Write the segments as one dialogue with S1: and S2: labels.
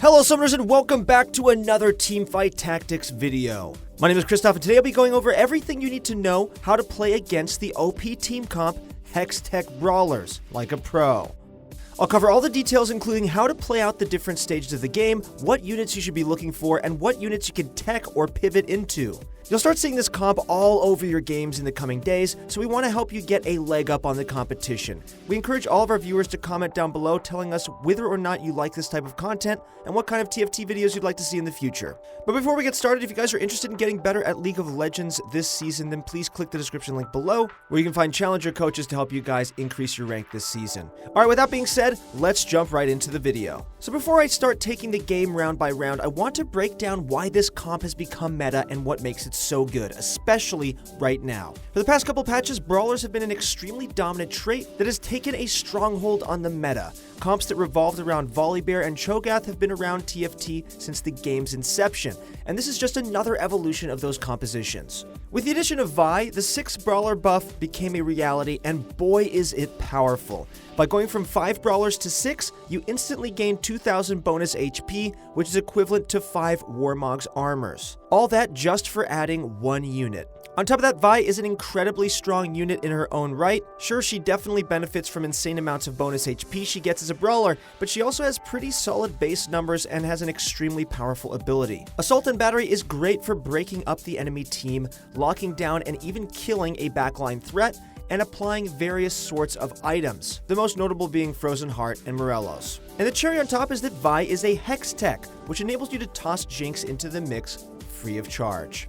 S1: Hello Summoners and welcome back to another Teamfight Tactics video. My name is Christoph and today I'll be going over everything you need to know how to play against the OP team comp Hextech Brawlers like a pro. I'll cover all the details including how to play out the different stages of the game, what units you should be looking for, and what units you can tech or pivot into. You'll start seeing this comp all over your games in the coming days, so we want to help you get a leg up on the competition. We encourage all of our viewers to comment down below telling us whether or not you like this type of content and what kind of TFT videos you'd like to see in the future. But before we get started, if you guys are interested in getting better at League of Legends this season, then please click the description link below where you can find challenger coaches to help you guys increase your rank this season. Alright, with that being said, let's jump right into the video. So before I start taking the game round by round, I want to break down why this comp has become meta and what makes it so good, especially right now. For the past couple patches, Brawlers have been an extremely dominant trait that has taken a stronghold on the meta. Comps that revolved around Volibear and Cho'Gath have been around TFT since the game's inception, and this is just another evolution of those compositions. With the addition of Vi, the 6 Brawler buff became a reality, and boy is it powerful. By going from 5 Brawlers to 6, you instantly gain 2000 bonus HP, which is equivalent to 5 Warmog's armors. All that just for adding 1 unit. On top of that, Vi is an incredibly strong unit in her own right. Sure, she definitely benefits from insane amounts of bonus HP she gets as a brawler, but she also has pretty solid base numbers and has an extremely powerful ability. Assault and Battery is great for breaking up the enemy team, locking down and even killing a backline threat, and applying various sorts of items, the most notable being Frozen Heart and Morelos. And the cherry on top is that Vi is a Hextech, which enables you to toss Jinx into the mix free of charge.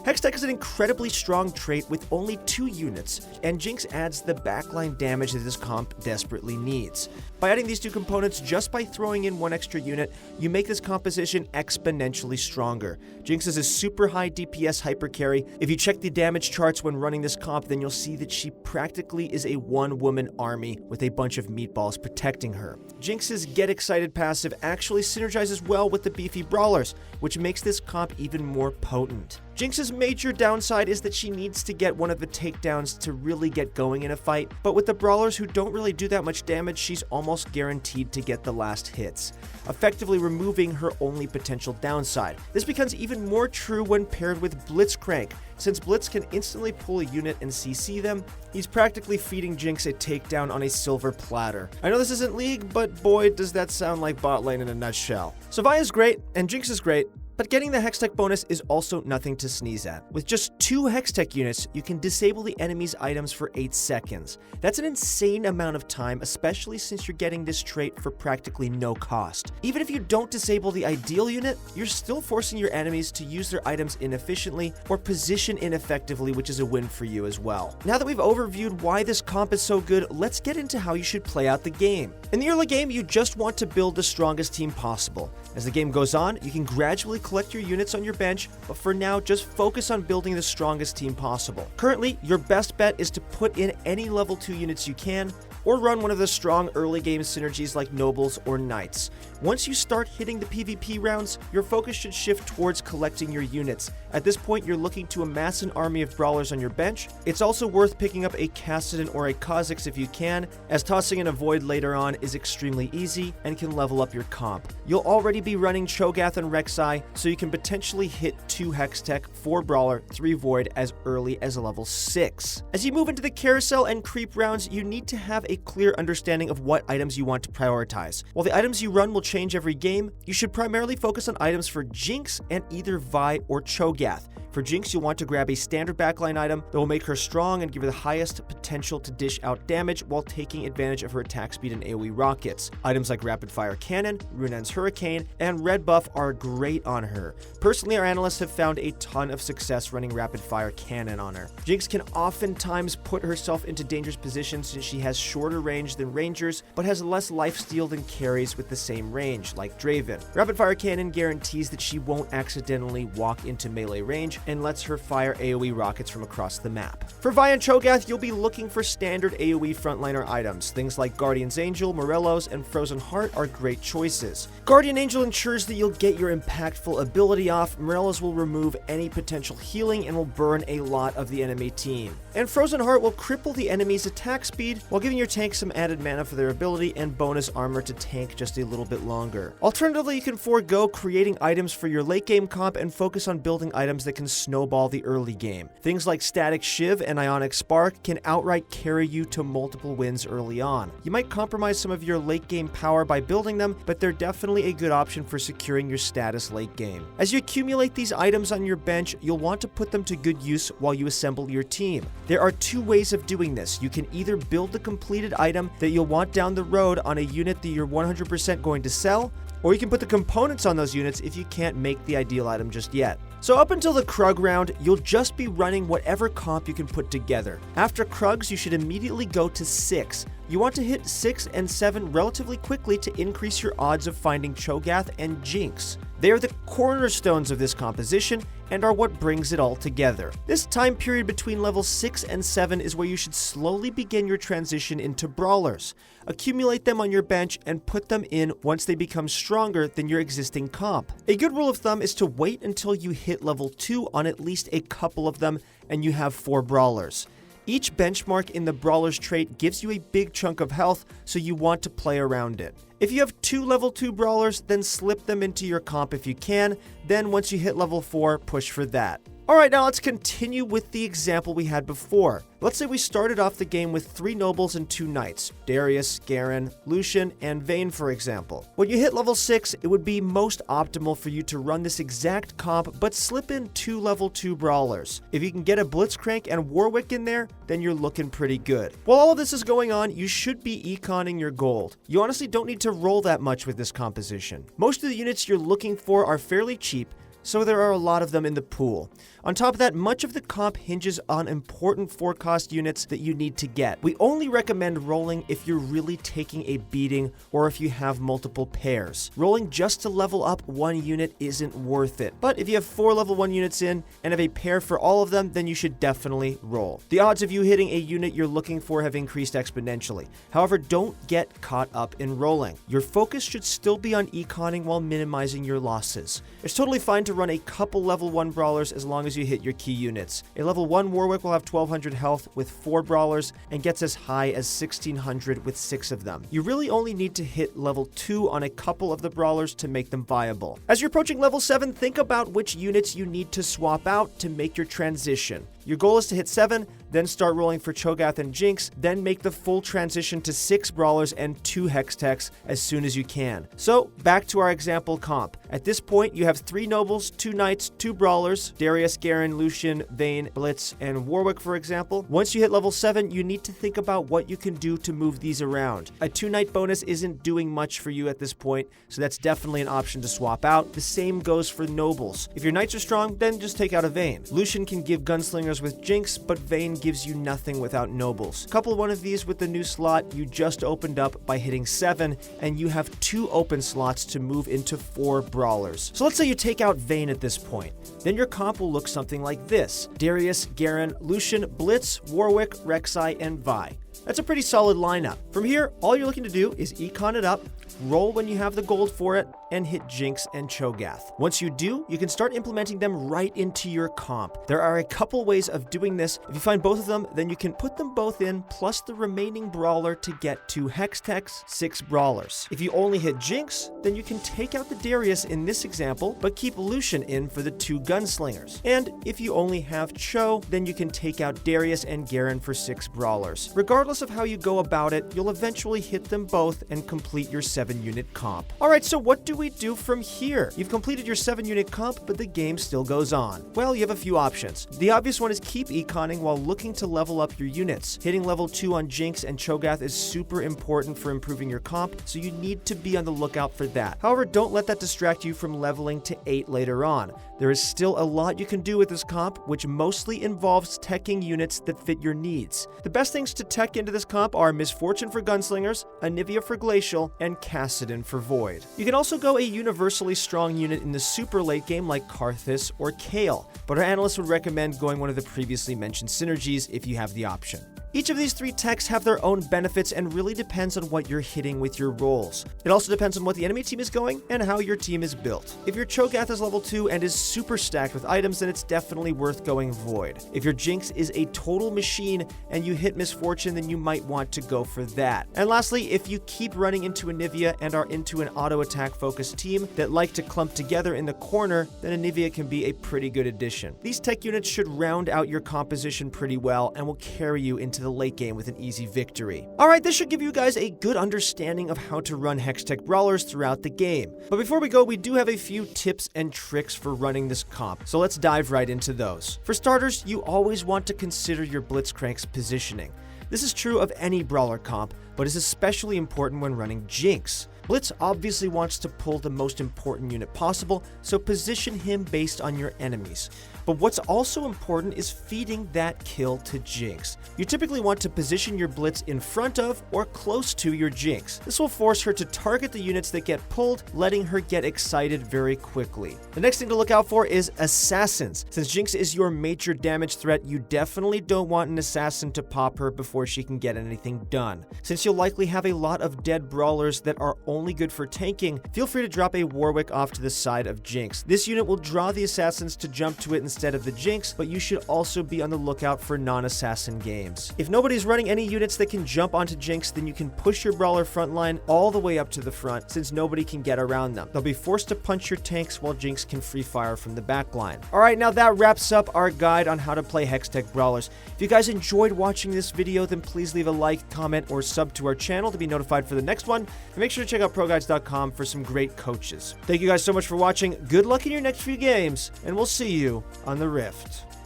S1: Hextech is an incredibly strong trait with only 2 units, and Jinx adds the backline damage that this comp desperately needs. By adding these 2 components just by throwing in 1 extra unit, you make this composition exponentially stronger. Jinx is a super high DPS hyper carry. If you check the damage charts when running this comp, then you'll see that she practically is a one-woman army with a bunch of meatballs protecting her. Jinx's Get Excited passive actually synergizes well with the beefy Brawlers, which makes this comp even more potent. Jinx's major downside is that she needs to get one of the takedowns to really get going in a fight, but with the Brawlers who don't really do that much damage, she's almost guaranteed to get the last hits, effectively removing her only potential downside. This becomes even more true when paired with Blitzcrank. Since Blitz can instantly pull a unit and CC them, he's practically feeding Jinx a takedown on a silver platter. I know this isn't League, but boy does that sound like bot lane in a nutshell. So Vi is great, and Jinx is great, but getting the Hextech bonus is also nothing to sneeze at. With just 2 Hextech units, you can disable the enemy's items for 8 seconds. That's an insane amount of time, especially since you're getting this trait for practically no cost. Even if you don't disable the ideal unit, you're still forcing your enemies to use their items inefficiently or position ineffectively, which is a win for you as well. Now that we've overviewed why this comp is so good, let's get into how you should play out the game. In the early game, you just want to build the strongest team possible. As the game goes on, you can gradually collect your units on your bench, but for now, just focus on building the strongest team possible. Currently, your best bet is to put in any level 2 units you can, or run one of the strong early game synergies like Nobles or Knights. Once you start hitting the PvP rounds, your focus should shift towards collecting your units. At this point, you're looking to amass an army of Brawlers on your bench. It's also worth picking up a Kassadin or a Kha'Zix if you can, as tossing in a Void later on is extremely easy and can level up your comp. You'll already be running Cho'Gath and Rek'Sai, so you can potentially hit 2 Hextech, 4 Brawler, 3 Void as early as level 6. As you move into the Carousel and Creep rounds, you need to have a clear understanding of what items you want to prioritize. While the items you run will change every game, you should primarily focus on items for Jinx and either Vi or Cho'Gath. For Jinx, you'll want to grab a standard backline item that will make her strong and give her the highest potential to dish out damage while taking advantage of her attack speed and AoE rockets. Items like Rapid Fire Cannon, Runan's Hurricane, and Red Buff are great on her. Personally, our analysts have found a ton of success running Rapid Fire Cannon on her. Jinx can oftentimes put herself into dangerous positions since she has shorter range than Rangers, but has less lifesteal than carries with the same range, like Draven. Rapid Fire Cannon guarantees that she won't accidentally walk into melee range, and lets her fire AoE rockets from across the map. For Vi and Cho'Gath, you'll be looking for standard AoE frontliner items. Things like Guardian's Angel, Morelos, and Frozen Heart are great choices. Guardian Angel ensures that you'll get your impactful ability off, Morelos will remove any potential healing and will burn a lot of the enemy team. And Frozen Heart will cripple the enemy's attack speed while giving your tank some added mana for their ability and bonus armor to tank just a little bit longer. Alternatively, you can forego creating items for your late game comp and focus on building items that can snowball the early game. Things like Static Shiv and Ionic Spark can outright carry you to multiple wins early on. You might compromise some of your late game power by building them, but they're definitely a good option for securing your status late game. As you accumulate these items on your bench, you'll want to put them to good use while you assemble your team. There are two ways of doing this. You can either build the completed item that you'll want down the road on a unit that you're 100% going to sell, or you can put the components on those units if you can't make the ideal item just yet. So up until the Krug round, you'll just be running whatever comp you can put together. After Krugs, you should immediately go to 6. You want to hit 6 and 7 relatively quickly to increase your odds of finding Cho'Gath and Jinx. They are the cornerstones of this composition and are what brings it all together. This time period between levels 6 and 7 is where you should slowly begin your transition into brawlers. Accumulate them on your bench and put them in once they become stronger than your existing comp. A good rule of thumb is to wait until you hit level 2 on at least a couple of them and you have 4 brawlers. Each benchmark in the Brawler's trait gives you a big chunk of health, so you want to play around it. If you have 2 level 2 Brawlers, then slip them into your comp if you can, then once you hit level 4, push for that. Alright, now let's continue with the example we had before. Let's say we started off the game with 3 nobles and 2 knights, Darius, Garen, Lucian, and Vayne for example. When you hit level 6, it would be most optimal for you to run this exact comp, but slip in 2 level 2 brawlers. If you can get a Blitzcrank and Warwick in there, then you're looking pretty good. While all of this is going on, you should be econing your gold. You honestly don't need to roll that much with this composition. Most of the units you're looking for are fairly cheap, so there are a lot of them in the pool. On top of that, much of the comp hinges on important 4-cost units that you need to get. We only recommend rolling if you're really taking a beating or if you have multiple pairs. Rolling just to level up one unit isn't worth it. But if you have 4 level 1 units in and have a pair for all of them, then you should definitely roll. The odds of you hitting a unit you're looking for have increased exponentially. However, don't get caught up in rolling. Your focus should still be on econing while minimizing your losses. It's totally fine to run a couple level 1 brawlers as long as you hit your key units. A level 1 Warwick will have 1200 health with 4 brawlers and gets as high as 1600 with 6 of them. You really only need to hit level 2 on a couple of the brawlers to make them viable. As you're approaching level 7, think about which units you need to swap out to make your transition. Your goal is to hit 7, then start rolling for Cho'Gath and Jinx, then make the full transition to 6 brawlers and 2 Hextechs as soon as you can. So, back to our example comp. At this point, you have 3 nobles, 2 knights, 2 brawlers, Darius, Garen, Lucian, Vayne, Blitz, and Warwick for example. Once you hit level 7, you need to think about what you can do to move these around. A 2-knight bonus isn't doing much for you at this point, so that's definitely an option to swap out. The same goes for nobles. If your knights are strong, then just take out a Vayne. Lucian can give gunslingers with Jinx, but Vayne gives you nothing without nobles. Couple one of these with the new slot you just opened up by hitting 7, and you have 2 open slots to move into 4 brawlers. So let's say you take out Vayne at this point. Then your comp will look something like this: Darius, Garen, Lucian, Blitz, Warwick, Rek'Sai, and Vi. That's a pretty solid lineup. From here, all you're looking to do is econ it up, roll when you have the gold for it, and hit Jinx and Cho'Gath. Once you do, you can start implementing them right into your comp. There are a couple ways of doing this. If you find both of them, then you can put them both in, plus the remaining brawler to get 2 Hextechs, 6 brawlers. If you only hit Jinx, then you can take out the Darius in this example, but keep Lucian in for the 2 gunslingers. And if you only have Cho, then you can take out Darius and Garen for 6 brawlers. Regardless of how you go about it, you'll eventually hit them both and complete your 7-unit comp. Alright, so what do we do from here? You've completed your 7-unit comp, but the game still goes on. Well, you have a few options. The obvious one is keep econing while looking to level up your units. Hitting level 2 on Jinx and Cho'Gath is super important for improving your comp, so you need to be on the lookout for that. However, don't let that distract you from leveling to 8 later on. there is still a lot you can do with this comp, which mostly involves teching units that fit your needs. The best things to tech into this comp are Misfortune for Gunslingers, Anivia for Glacial, and Kassadin for Void. You can also go a universally strong unit in the super late game like Karthus or Kale, but our analysts would recommend going one of the previously mentioned synergies if you have the option. Each of these 3 techs have their own benefits and really depends on what you're hitting with your rolls. It also depends on what the enemy team is going and how your team is built. If your Cho'Gath is level 2 and is super stacked with items, then it's definitely worth going Void. If your Jinx is a total machine and you hit Misfortune, then you might want to go for that. And lastly, if you keep running into Anivia and are into an auto attack focused team that like to clump together in the corner, then Anivia can be a pretty good addition. These tech units should round out your composition pretty well and will carry you into the late game with an easy victory. Alright, this should give you guys a good understanding of how to run Hextech Brawlers throughout the game. But before we go, we do have a few tips and tricks for running this comp, so let's dive right into those. For starters, you always want to consider your Blitzcrank's positioning. This is true of any brawler comp, but is especially important when running Jinx. Blitz obviously wants to pull the most important unit possible, so position him based on your enemies. But what's also important is feeding that kill to Jinx. You typically want to position your Blitz in front of or close to your Jinx. This will force her to target the units that get pulled, letting her get excited very quickly. The next thing to look out for is assassins. Since Jinx is your major damage threat, you definitely don't want an assassin to pop her before she can get anything done. Since you'll likely have a lot of dead brawlers that are only good for tanking, feel free to drop a Warwick off to the side of Jinx. This unit will draw the assassins to jump to it instead of the Jinx, but you should also be on the lookout for non-assassin games. If nobody's running any units that can jump onto Jinx, then you can push your brawler frontline all the way up to the front, since nobody can get around them. They'll be forced to punch your tanks while Jinx can free fire from the backline. Alright, now that wraps up our guide on how to play Hextech Brawlers. If you guys enjoyed watching this video, then please leave a like, comment, or sub to our channel to be notified for the next one, and make sure to check out ProGuides.com for some great coaches. Thank you guys so much for watching, good luck in your next few games, and we'll see you on the Rift.